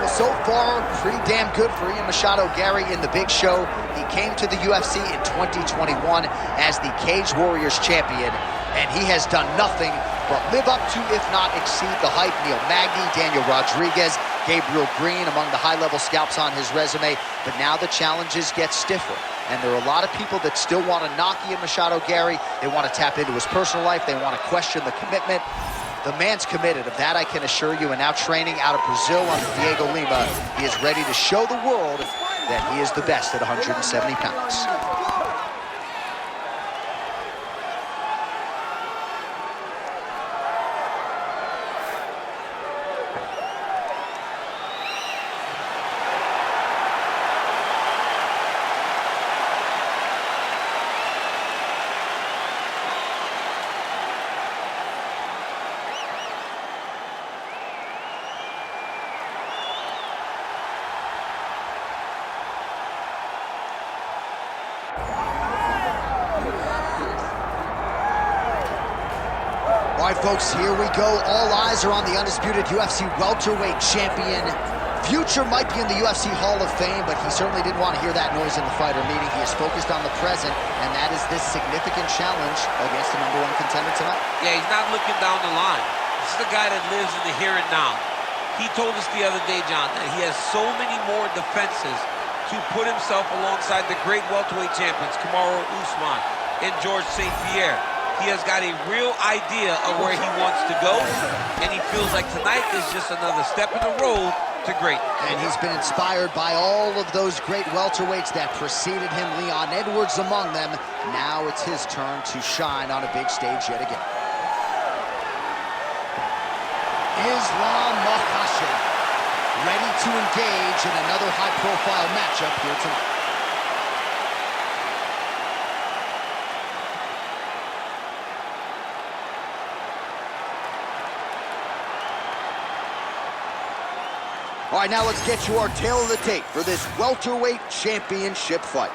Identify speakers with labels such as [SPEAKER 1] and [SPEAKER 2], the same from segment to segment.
[SPEAKER 1] Well, so far, pretty damn good for Machado Garry in the big show. He came to the UFC in 2021 as the Cage Warriors champion, and he has done nothing but live up to, if not exceed, the hype. Neil Magny, Daniel Rodriguez, Gabriel Green among the high-level scalps on his resume. But now the challenges get stiffer, and there are a lot of people that still want to knock Machado Garry. They want to tap into his personal life. They want to question the commitment. The man's committed, of that I can assure you, and now training out of Brazil under Diego Lima, he is ready to show the world that he is the best at 170 pounds. All right, folks, here we go. All eyes are on the undisputed UFC welterweight champion. Future might be in the UFC Hall of Fame, but he certainly didn't want to hear that noise in the fighter meeting. He is focused on the present, and that is this significant challenge against the #1 contender tonight.
[SPEAKER 2] Yeah, he's not looking down the line. This is a guy that lives in the here and now. He told us the other day, John, that he has so many more defenses to put himself alongside the great welterweight champions, Kamaru Usman and George St. Pierre. He has got a real idea of where he wants to go, and he feels like tonight is just another step in the road to great.
[SPEAKER 1] And he's been inspired by all of those great welterweights that preceded him, Leon Edwards among them. Now it's his turn to shine on a big stage yet again. Islam Makhachev, ready to engage in another high-profile matchup here tonight. All right, now let's get you our tail of the tape for this welterweight championship fight.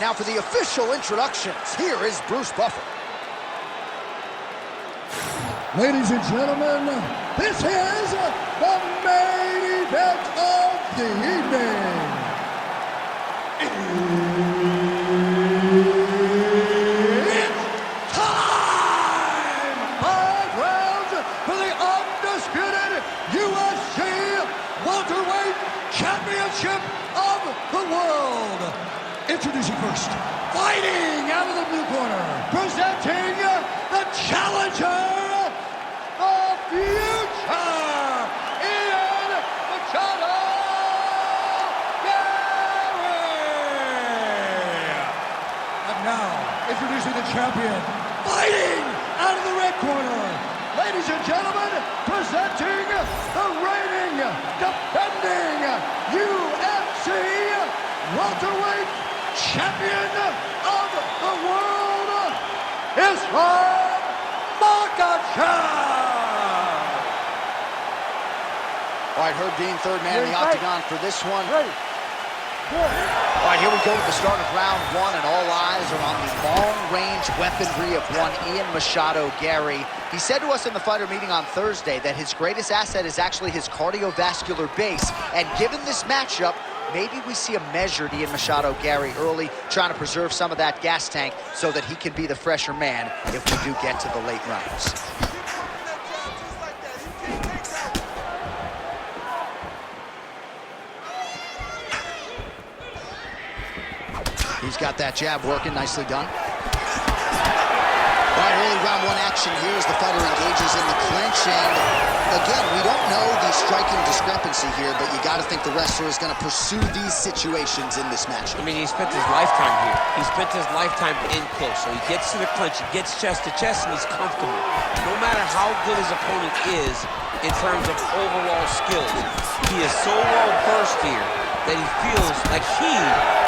[SPEAKER 1] Now for the official introductions, here is Bruce Buffer.
[SPEAKER 3] Ladies and gentlemen, this is the main event of the evening. It's time! 5 rounds for the undisputed UFC welterweight championship of the world. Introducing first, fighting out of the blue corner, presenting the challenger, the future, Machado Garry. And now, introducing the champion, fighting out of the red corner, ladies and gentlemen, presenting the reigning, defending UFC welterweight champion of the world, Islam Makhachev.
[SPEAKER 1] All right, Herb Dean, third man in the octagon for this one. All right, here we go with the start of round 1, and all eyes are on the long-range weaponry of one Machado Garry. He said to us in the fighter meeting on Thursday that his greatest asset is actually his cardiovascular base, and given this matchup, maybe we see a measured Machado Garry early, trying to preserve some of that gas tank so that he can be the fresher man if we do get to the late rounds. He's got that jab working, nicely done. All right, early round 1 action here as the fighter engages in the clinch, and again, we don't know the striking discrepancy here, but you got to think the wrestler is going to pursue these situations in this match.
[SPEAKER 2] I mean, he spent his lifetime here. He spent his lifetime in close, so he gets to the clinch, he gets chest to chest, and he's comfortable. No matter how good his opponent is in terms of overall skills, he is so well versed here that he feels like he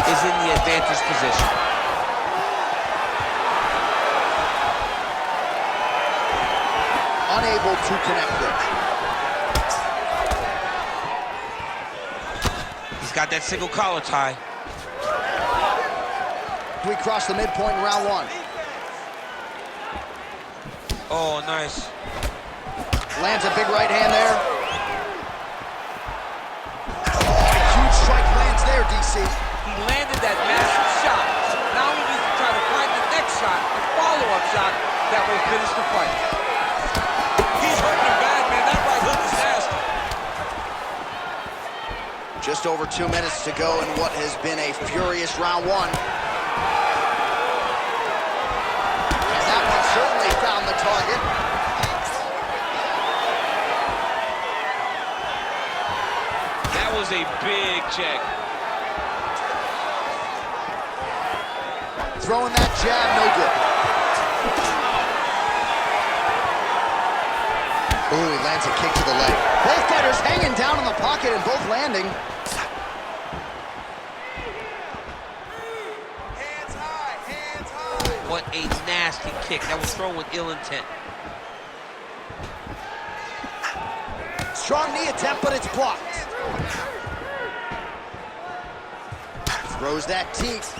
[SPEAKER 2] is in the advantage position.
[SPEAKER 1] Unable to connect there.
[SPEAKER 2] He's got that single collar tie.
[SPEAKER 1] We cross the midpoint in round 1.
[SPEAKER 2] Oh, nice.
[SPEAKER 1] Lands a big right hand there. see.
[SPEAKER 2] He landed that massive shot. Now he needs to try to find the next shot, the follow-up shot that will finish the fight. He's hurting him bad, man. That right hook is nasty.
[SPEAKER 1] Just over 2 minutes to go in what has been a furious round one. And that one certainly found the target.
[SPEAKER 2] That was a big check.
[SPEAKER 1] Throwing that jab, no good. Ooh, he lands a kick to the leg. Both fighters hanging down in the pocket and both landing.
[SPEAKER 4] Hands high, hands high.
[SPEAKER 2] What a nasty kick. That was thrown with ill intent.
[SPEAKER 1] Strong knee attempt, but it's blocked. Throws that teeth.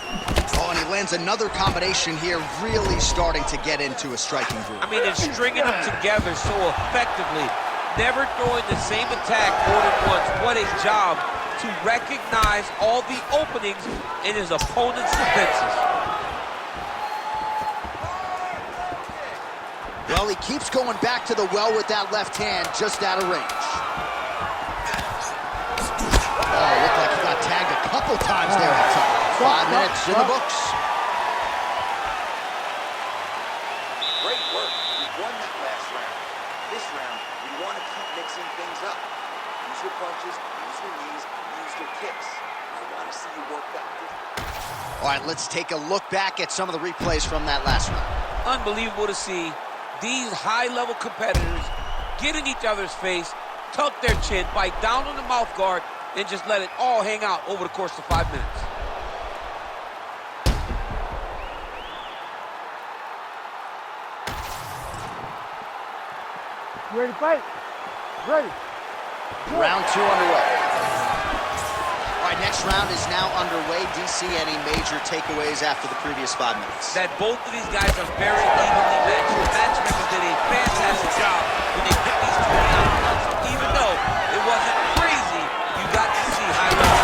[SPEAKER 1] Oh, and he lands another combination here, really starting to get into a striking groove.
[SPEAKER 2] I mean, it's stringing them together so effectively. Never throwing the same attack more than once. What a job to recognize all the openings in his opponent's defenses.
[SPEAKER 1] Well, he keeps going back to the well with that left hand, just out of range. Oh, looked like he got tagged a couple times there at top. 5 minutes in the books.
[SPEAKER 4] Great work. You won that last round. This round, you want to keep mixing things up. Use your punches, use your knees, use your kicks. I want to see you work that.
[SPEAKER 1] All right, let's take a look back at some of the replays from that last round.
[SPEAKER 2] Unbelievable to see these high-level competitors get in each other's face, tuck their chin, bite down on the mouth guard, and just let it all hang out over the course of 5 minutes.
[SPEAKER 5] You ready to fight? Ready.
[SPEAKER 1] Round 2 underway. All right, next round is now underway. DC, any major takeaways after the previous 5 minutes?
[SPEAKER 2] That both of these guys are very evenly matched. The matchmakers did a fantastic job when they picked these two out. Even though it wasn't crazy, you got to see high level.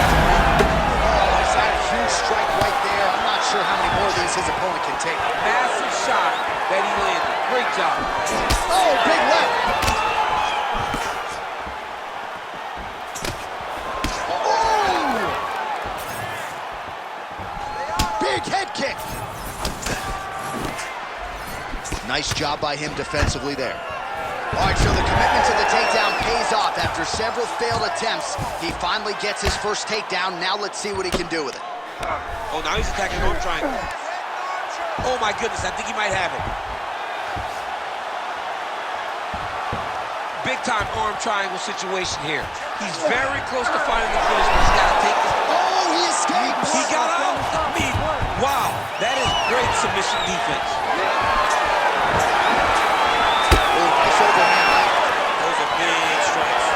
[SPEAKER 1] Oh, he's had a huge strike right there. I'm not sure how many more of these his opponent can take.
[SPEAKER 2] Massive shot that he landed. Great job.
[SPEAKER 1] Oh, big left. Big head kick. Nice job by him defensively there. All right, so the commitment to the takedown pays off. After several failed attempts, he finally gets his first takedown. Now let's see what he can do with it.
[SPEAKER 2] Oh, now he's attacking arm triangle. Oh my goodness, I think he might have it. Big time arm triangle situation here. He's very close to finding the finish, but he's got to take this.
[SPEAKER 1] Oh, he escapes.
[SPEAKER 2] He got out. I mean, wow, that is great submission defense.
[SPEAKER 1] Oh, nice overhand right.
[SPEAKER 2] Those are big strikes.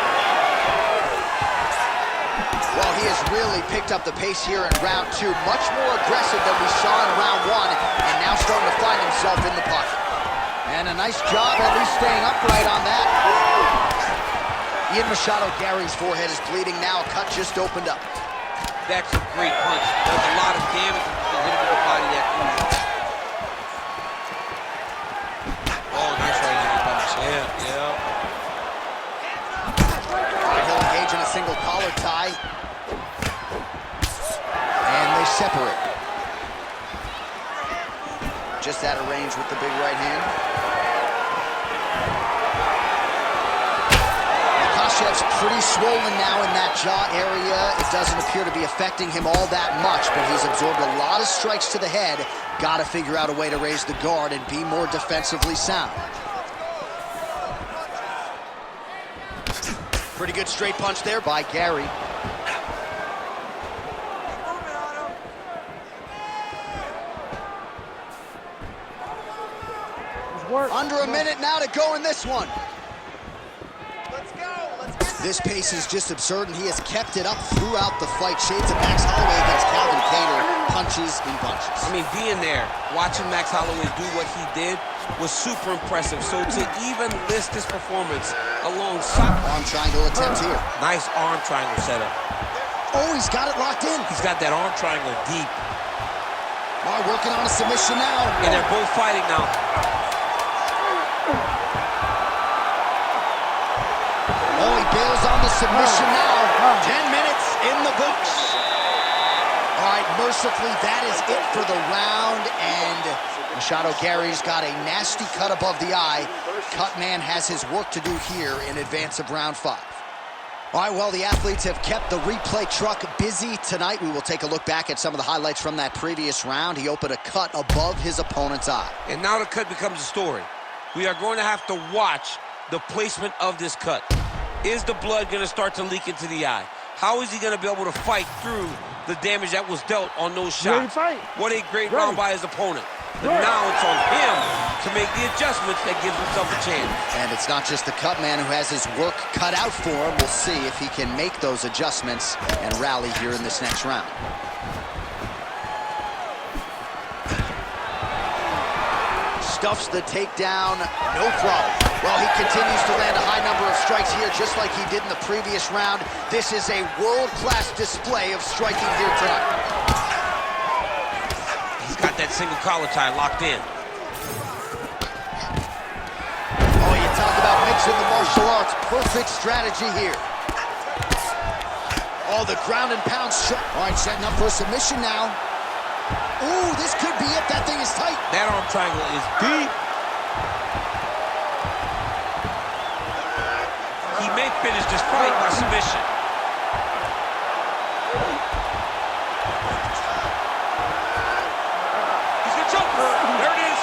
[SPEAKER 1] Well, he has really picked up the pace here in round 2. Much more aggressive than we saw in round 1, and now starting to find himself in the pocket. And a nice job at least staying upright on that. Machado Garry's forehead is bleeding now. A cut just opened up.
[SPEAKER 2] That's a great punch. There's a lot of damage to hit him in the body that punch. Oh, nice right hand punch. Yeah.
[SPEAKER 1] He'll engage in a single collar tie. And they separate. Just out of range with the big right hand. Makhachev's pretty swollen now in that jaw area. It doesn't appear to be affecting him all that much, but he's absorbed a lot of strikes to the head. Got to figure out a way to raise the guard and be more defensively sound. Pretty good straight punch there by Garry. Under a minute now to go in this one.
[SPEAKER 4] Let's go.
[SPEAKER 1] This pace is just absurd, and he has kept it up throughout the fight. Shades of Max Holloway against Calvin Kattar, punches and bunches.
[SPEAKER 2] I mean, being there, watching Max Holloway do what he did was super impressive. So to even list this performance alongside...
[SPEAKER 1] Arm triangle attempt here.
[SPEAKER 2] Nice arm triangle setup.
[SPEAKER 1] Oh, he's got it locked in.
[SPEAKER 2] He's got that arm triangle deep.
[SPEAKER 1] Oh, working on a submission now.
[SPEAKER 2] And they're both fighting now.
[SPEAKER 1] Oh, he bails on the submission now. 10 minutes in the books. All right, mercifully, that is it for the round, and Machado Garry's got a nasty cut above the eye. Cutman has his work to do here in advance of round 5. All right, well, the athletes have kept the replay truck busy tonight. We will take a look back at some of the highlights from that previous round. He opened a cut above his opponent's eye.
[SPEAKER 2] And now the cut becomes a story. We are going to have to watch the placement of this cut. Is the blood going to start to leak into the eye? How is he going to be able to fight through the damage that was dealt on those shots? What a great round by his opponent. But now it's on him to make the adjustments that gives himself a chance.
[SPEAKER 1] And it's not just the cut man who has his work cut out for him. We'll see if he can make those adjustments and rally here in this next round. Stuffs the takedown, no problem. Well, he continues to land a high number of strikes here, just like he did in the previous round. This is a world-class display of striking here tonight.
[SPEAKER 2] He's got that single collar tie locked in.
[SPEAKER 1] Oh, you talk about mixing the martial arts. Perfect strategy here. Oh, the ground and pound shot. All right, setting up for a submission now. Ooh, this could be it. That thing is tight.
[SPEAKER 2] That arm triangle is deep. He may finish this fight by submission. He's gonna choke her. There it is.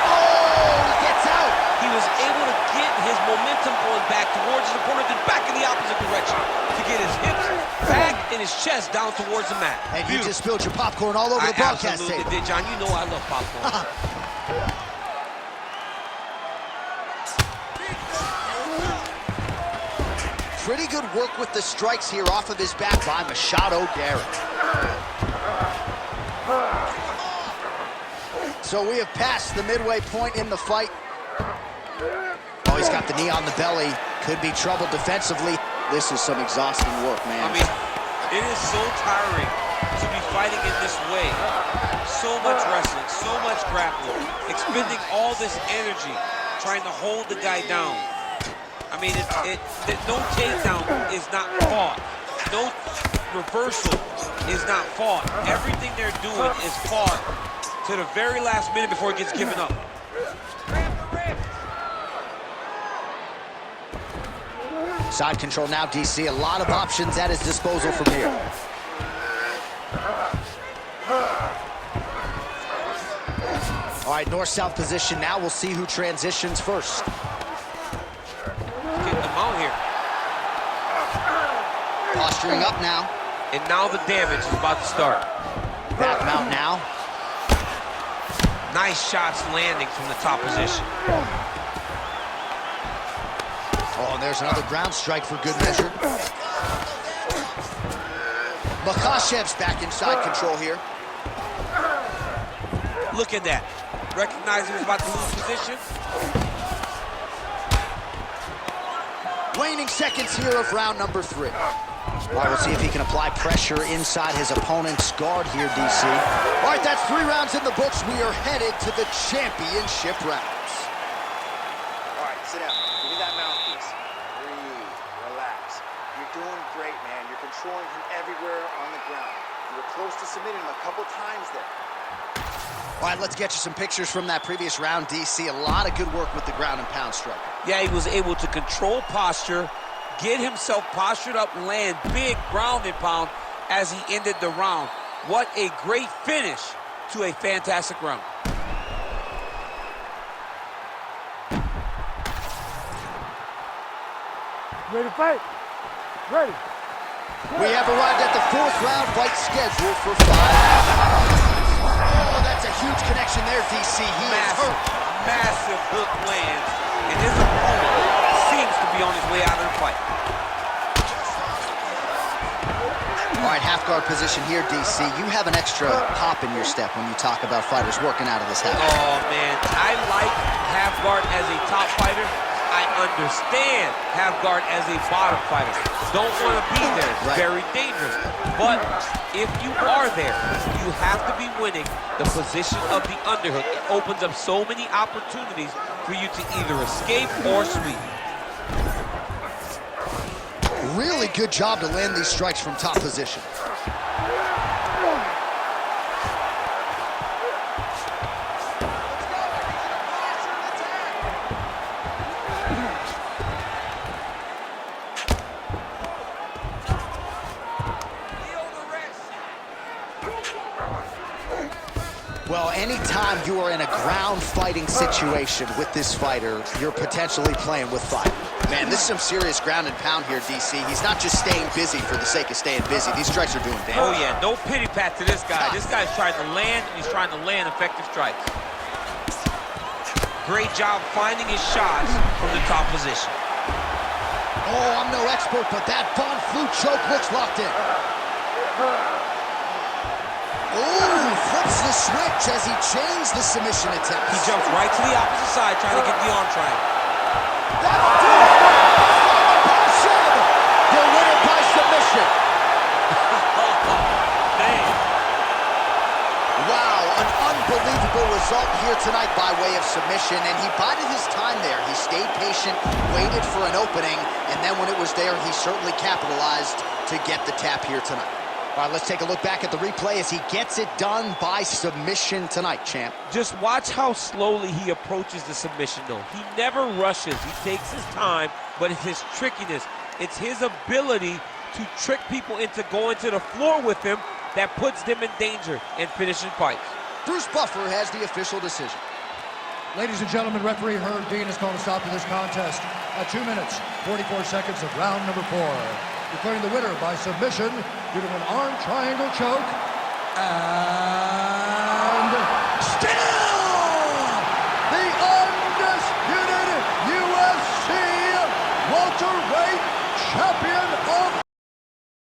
[SPEAKER 1] Oh, he gets out.
[SPEAKER 2] He was able to get his momentum going back towards his opponent and back in the opposite direction to get his hips back and his chest down towards the mat.
[SPEAKER 1] And you just spilled your popcorn all over the broadcast tape.
[SPEAKER 2] I absolutely did, John. You know I love popcorn.
[SPEAKER 1] Pretty good work with the strikes here off of his back by Machado Garry. So we have passed the midway point in the fight. Oh, he's got the knee on the belly. Could be trouble defensively. This is some exhausting work, man.
[SPEAKER 2] I mean, it is so tiring to be fighting in this way. So much wrestling, so much grappling, expending all this energy trying to hold the guy down. I mean, no takedown is not fought. No reversal is not fought. Everything they're doing is fought to the very last minute before it gets given up.
[SPEAKER 1] Side control now, DC. A lot of options at his disposal from here. All right, north-south position now. We'll see who transitions first.
[SPEAKER 2] Getting them out here.
[SPEAKER 1] Posturing up now.
[SPEAKER 2] And now the damage is about to start.
[SPEAKER 1] Back mount now.
[SPEAKER 2] Nice shots landing from the top position.
[SPEAKER 1] Oh, and there's another ground strike for good measure. Makhachev's back in side control here.
[SPEAKER 2] Look at that. Recognizing he was about to lose position.
[SPEAKER 1] Waning seconds here of round number 3. All right, we'll see if he can apply pressure inside his opponent's guard here, DC. All right, that's 3 rounds in the books. We are headed to the championship rounds.
[SPEAKER 4] All right, sit down. Give me that mouthpiece. Breathe. Relax. You're doing great, man. You're controlling him everywhere on the ground. You were close to submitting him a couple times there.
[SPEAKER 1] All right, let's get you some pictures from that previous round, DC. A lot of good work with the ground and pound strike.
[SPEAKER 2] Yeah, he was able to control posture, get himself postured up, land big ground and pound as he ended the round. What a great finish to a fantastic round.
[SPEAKER 5] Ready to fight? Ready.
[SPEAKER 1] We have arrived at the 4th round fight scheduled for 5 rounds. Oh, that's a huge connection there, DC. He is hurt.
[SPEAKER 2] Massive hook lands, and his opponent seems to be on his way out of the fight.
[SPEAKER 1] All right, half guard position here, DC. You have an extra pop in your step when you talk about fighters working out of this half.
[SPEAKER 2] Oh, man, I like half guard as a top fighter. I understand half guard as a bottom fighter. Don't want to be there. It's very dangerous. But if you are there, you have to be winning the position of the underhook. It opens up so many opportunities for you to either escape or sweep.
[SPEAKER 1] Really good job to land these strikes from top position. Well, anytime you are in a ground fighting situation with this fighter, you're potentially playing with fire. Man, this is some serious ground and pound here, DC. He's not just staying busy for the sake of staying busy. These strikes are doing damage.
[SPEAKER 2] Oh, yeah, no pity pat to this guy. This guy's trying to land, and he's trying to land effective strikes. Great job finding his shots from the top position.
[SPEAKER 1] Oh, I'm no expert, but that Von Flue choke looks locked in. Oh, flips the switch as he changed the submission attempt.
[SPEAKER 2] He jumps right to the opposite side, trying to get the arm triangle.
[SPEAKER 1] That'll do it! Makhachev! He'll win it by submission.
[SPEAKER 2] Man.
[SPEAKER 1] Wow, an unbelievable result here tonight by way of submission, and he bided his time there. He stayed patient, waited for an opening, and then when it was there, he certainly capitalized to get the tap here tonight. All right, let's take a look back at the replay as he gets it done by submission tonight, champ.
[SPEAKER 2] Just watch how slowly he approaches the submission, though. He never rushes. He takes his time, but it's his trickiness. It's his ability to trick people into going to the floor with him that puts them in danger and finishing fights.
[SPEAKER 1] Bruce Buffer has the official decision.
[SPEAKER 3] Ladies and gentlemen, referee Herb Dean has called a stop to this contest at 2 minutes, 44 seconds of round number 4. Declaring the winner by submission due to an arm triangle choke,